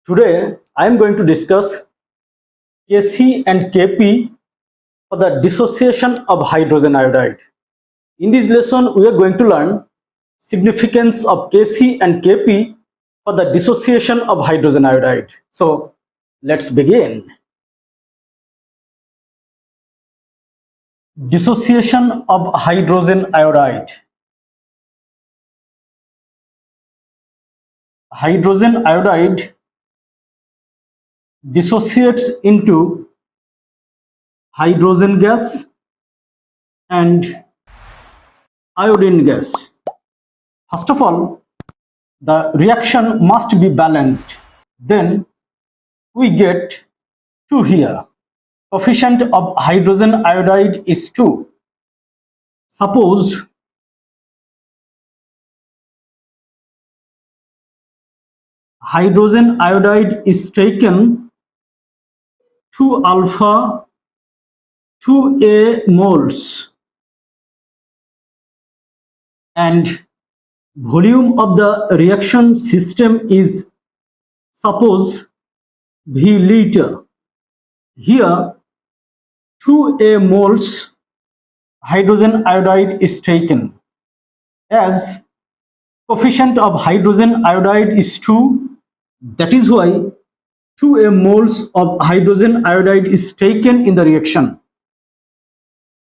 Today, I am going to discuss Kc and Kp for the dissociation of hydrogen iodide. In this lesson, we are going to learn significance of Kc and Kp for the dissociation of hydrogen iodide. So, let's begin. Dissociation of hydrogen iodide. Hydrogen iodide dissociates into hydrogen gas and iodine gas. First of all, the reaction must be balanced. Then we get 2 here. Coefficient of hydrogen iodide is 2. Suppose hydrogen iodide is taken 2 alpha 2A moles and volume of the reaction system is suppose V liter. Here 2A moles hydrogen iodide is taken. As coefficient of hydrogen iodide is 2, that is why 2A moles of hydrogen iodide is taken in the reaction.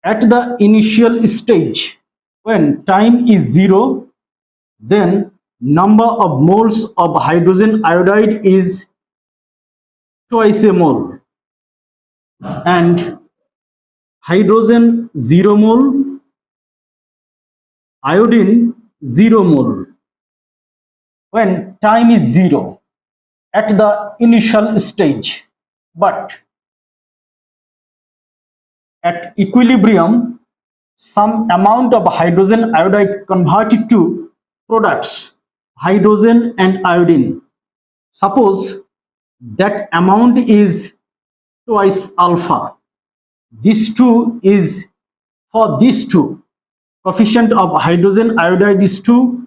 At the initial stage, when time is 0, then number of moles of hydrogen iodide is twice a mole, and hydrogen 0 mole, iodine 0 mole when time is 0 at the initial stage. But at equilibrium, some amount of hydrogen iodide converted to products, hydrogen and iodine. Suppose that amount is twice alpha. This 2 is for these 2. Coefficient of hydrogen iodide is 2.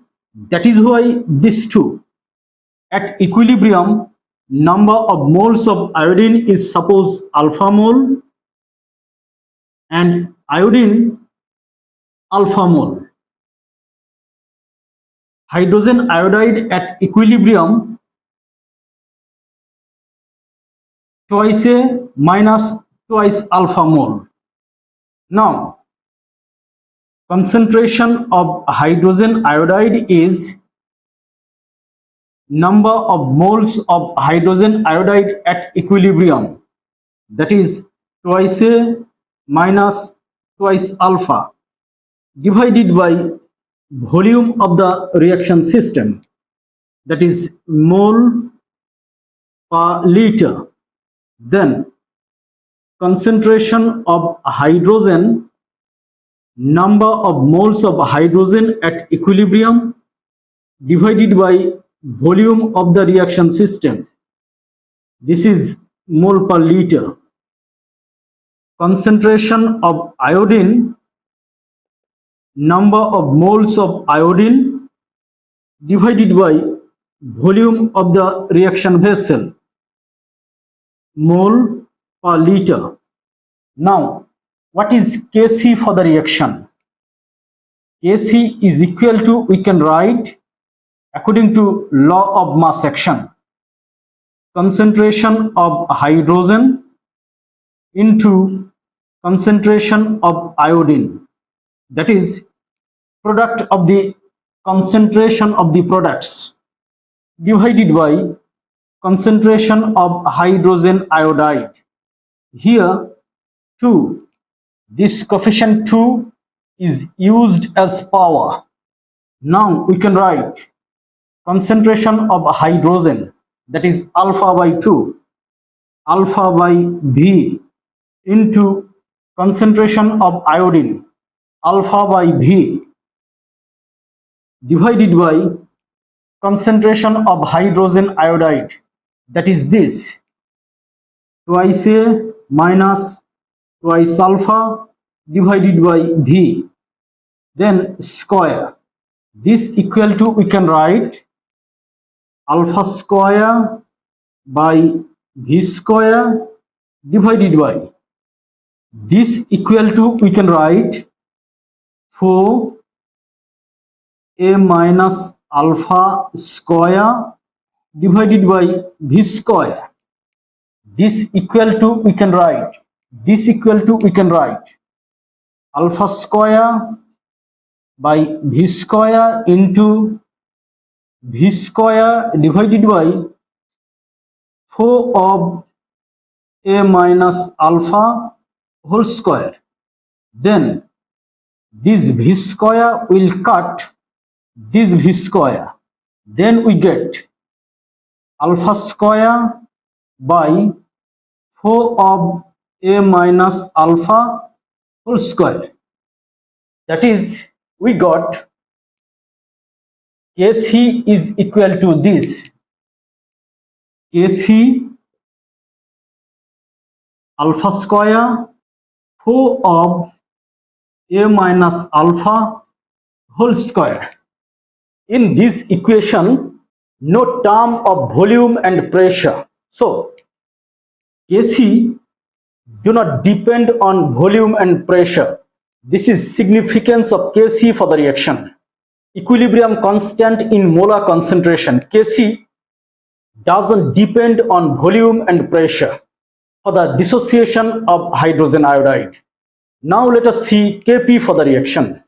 That is why this 2. At equilibrium, number of moles of iodine is suppose alpha mole and iodine alpha mole. Hydrogen iodide at equilibrium twice A minus twice alpha mole. Now, concentration of hydrogen iodide is number of moles of hydrogen iodide at equilibrium, that is twice A minus twice alpha divided by volume of the reaction system, that is mole per liter. Then concentration of hydrogen, number of moles of hydrogen at equilibrium divided by volume of the reaction system. This is mole per liter. Concentration of iodine, number of moles of iodine divided by volume of the reaction vessel, mole per liter. Now, what is Kc for the reaction? Kc is equal to, we can write according to law of mass action, concentration of hydrogen into concentration of iodine, that is product of the concentration of the products divided by concentration of hydrogen iodide. Here 2, this coefficient 2 is used as power. Now we can write concentration of hydrogen, that is alpha by 2, alpha by V into concentration of iodine, alpha by V divided by concentration of hydrogen iodide, that is this twice A minus twice alpha divided by V, then square. This equal to, we can write alpha square by V square divided by this equal to, we can write 4a minus alpha square divided by V square. This equal to, we can write, alpha square by V square into V square divided by 4 of a minus alpha whole square. Then this V square will cut this V square. Then we get alpha square by 4 of a minus alpha whole square. That is, we got Kc is equal to this. Kc alpha square 4 of a minus alpha whole square. In this equation, no term of volume and pressure. So, Kc do not depend on volume and pressure. This is significance of Kc for the reaction. Equilibrium constant in molar concentration. Kc doesn't depend on volume and pressure for the dissociation of hydrogen iodide. Now let us see Kp for the reaction.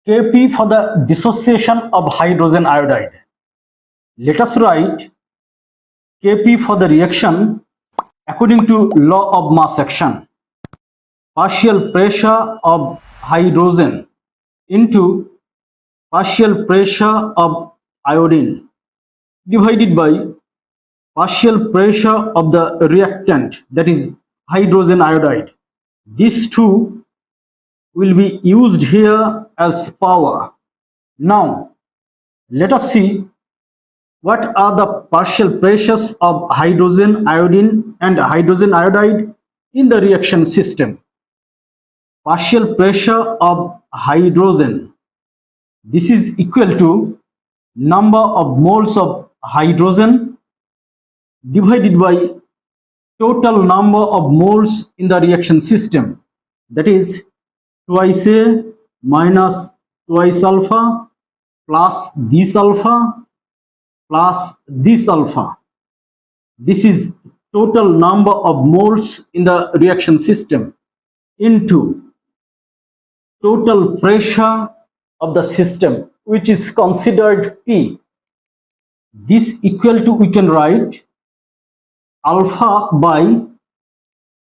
Kp for the dissociation of hydrogen iodide. Let us write Kp for the reaction according to law of mass action. Partial pressure of hydrogen into partial pressure of iodine divided by partial pressure of the reactant, that is hydrogen iodide. These two will be used here as power. Now let us see what are the partial pressures of hydrogen iodine and hydrogen iodide in the reaction system. Partial pressure of hydrogen, this is equal to number of moles of hydrogen divided by total number of moles in the reaction system, that is twice A minus twice alpha plus this alpha plus this alpha. This is total number of moles in the reaction system into total pressure of the system, which is considered P. This equal to, we can write alpha by,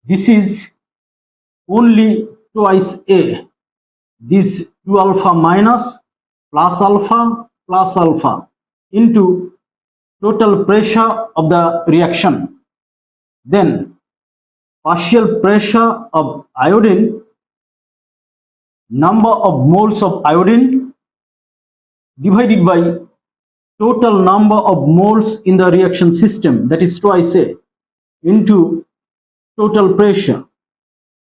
this is only twice A, this 2 alpha minus plus alpha into total pressure of the reaction. Then partial pressure of iodine, number of moles of iodine divided by total number of moles in the reaction system, that is twice A, into total pressure.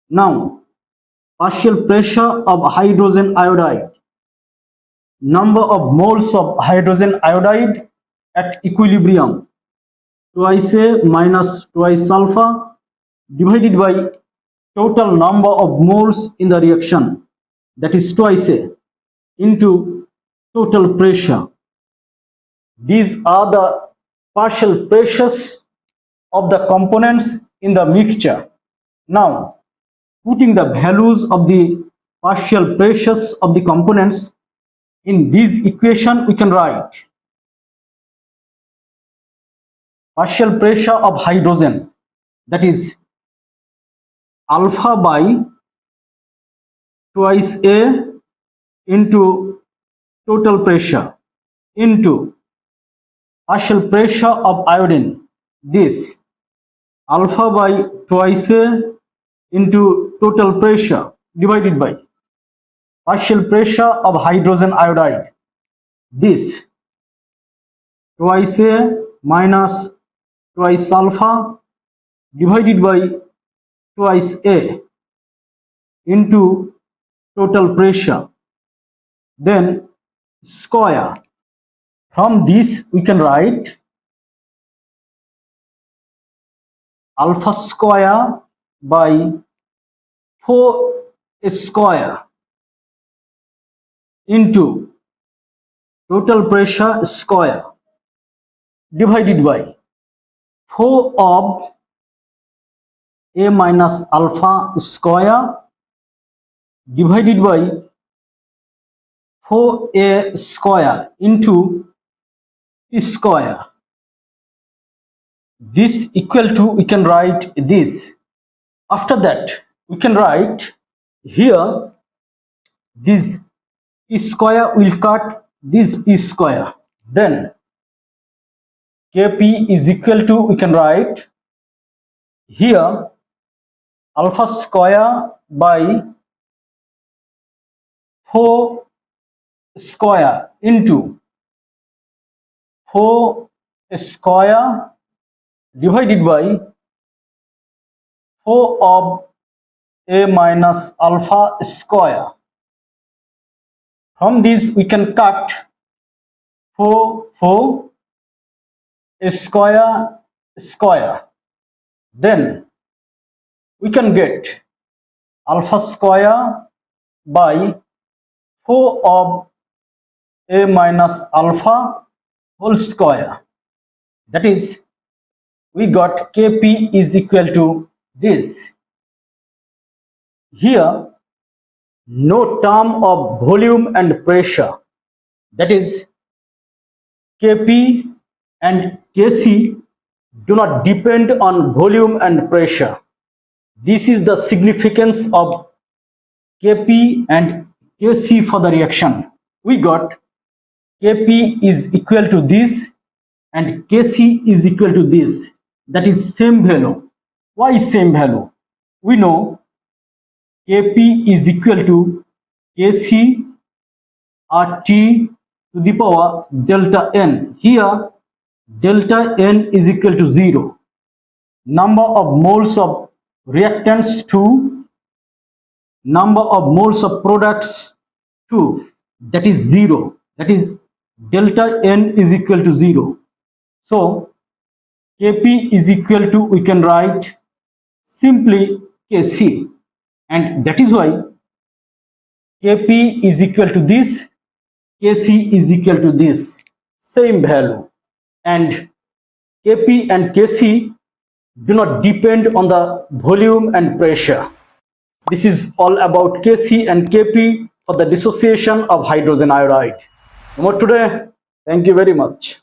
Now partial pressure of hydrogen iodide, number of moles of hydrogen iodide at equilibrium, twice A minus twice alpha divided by total number of moles in the reaction, that is twice A, into total pressure. These are the partial pressures of the components in the mixture. Now, putting the values of the partial pressures of the components in this equation, we can write partial pressure of hydrogen, that is alpha by twice A into total pressure into partial pressure of iodine, this alpha by twice A into total pressure divided by partial pressure of hydrogen iodide, this twice A minus twice alpha divided by twice A into total pressure, then square. From this we can write alpha square by 4 square into total pressure square divided by 4 of A minus alpha square divided by 4A square into P square. This equal to, we can write this. After that, we can write here this P square will cut this P square. Then Kp is equal to, we can write here alpha square by 4 square into 4 square divided by 4 of A minus alpha square. From this we can cut 4 square square. Then we can get alpha square by 4 of A minus alpha whole square. That is, we got Kp is equal to this. Here, no term of volume and pressure, that is Kp and Kc do not depend on volume and pressure. This is the significance of Kp and Kc for the reaction. We got Kp is equal to this and Kc is equal to this. That is same value. Why same value? We know Kp is equal to Kc RT to the power delta n. Here delta n is equal to 0. Number of moles of reactants 2. Number of moles of products 2. That is 0. That is delta n is equal to 0. So Kp is equal to, we can write simply Kc, and that is why Kp is equal to this, Kc is equal to this, same value, and Kp and Kc do not depend on the volume and pressure. This is all about Kc and Kp for the dissociation of hydrogen iodide. No more today. Thank you very much.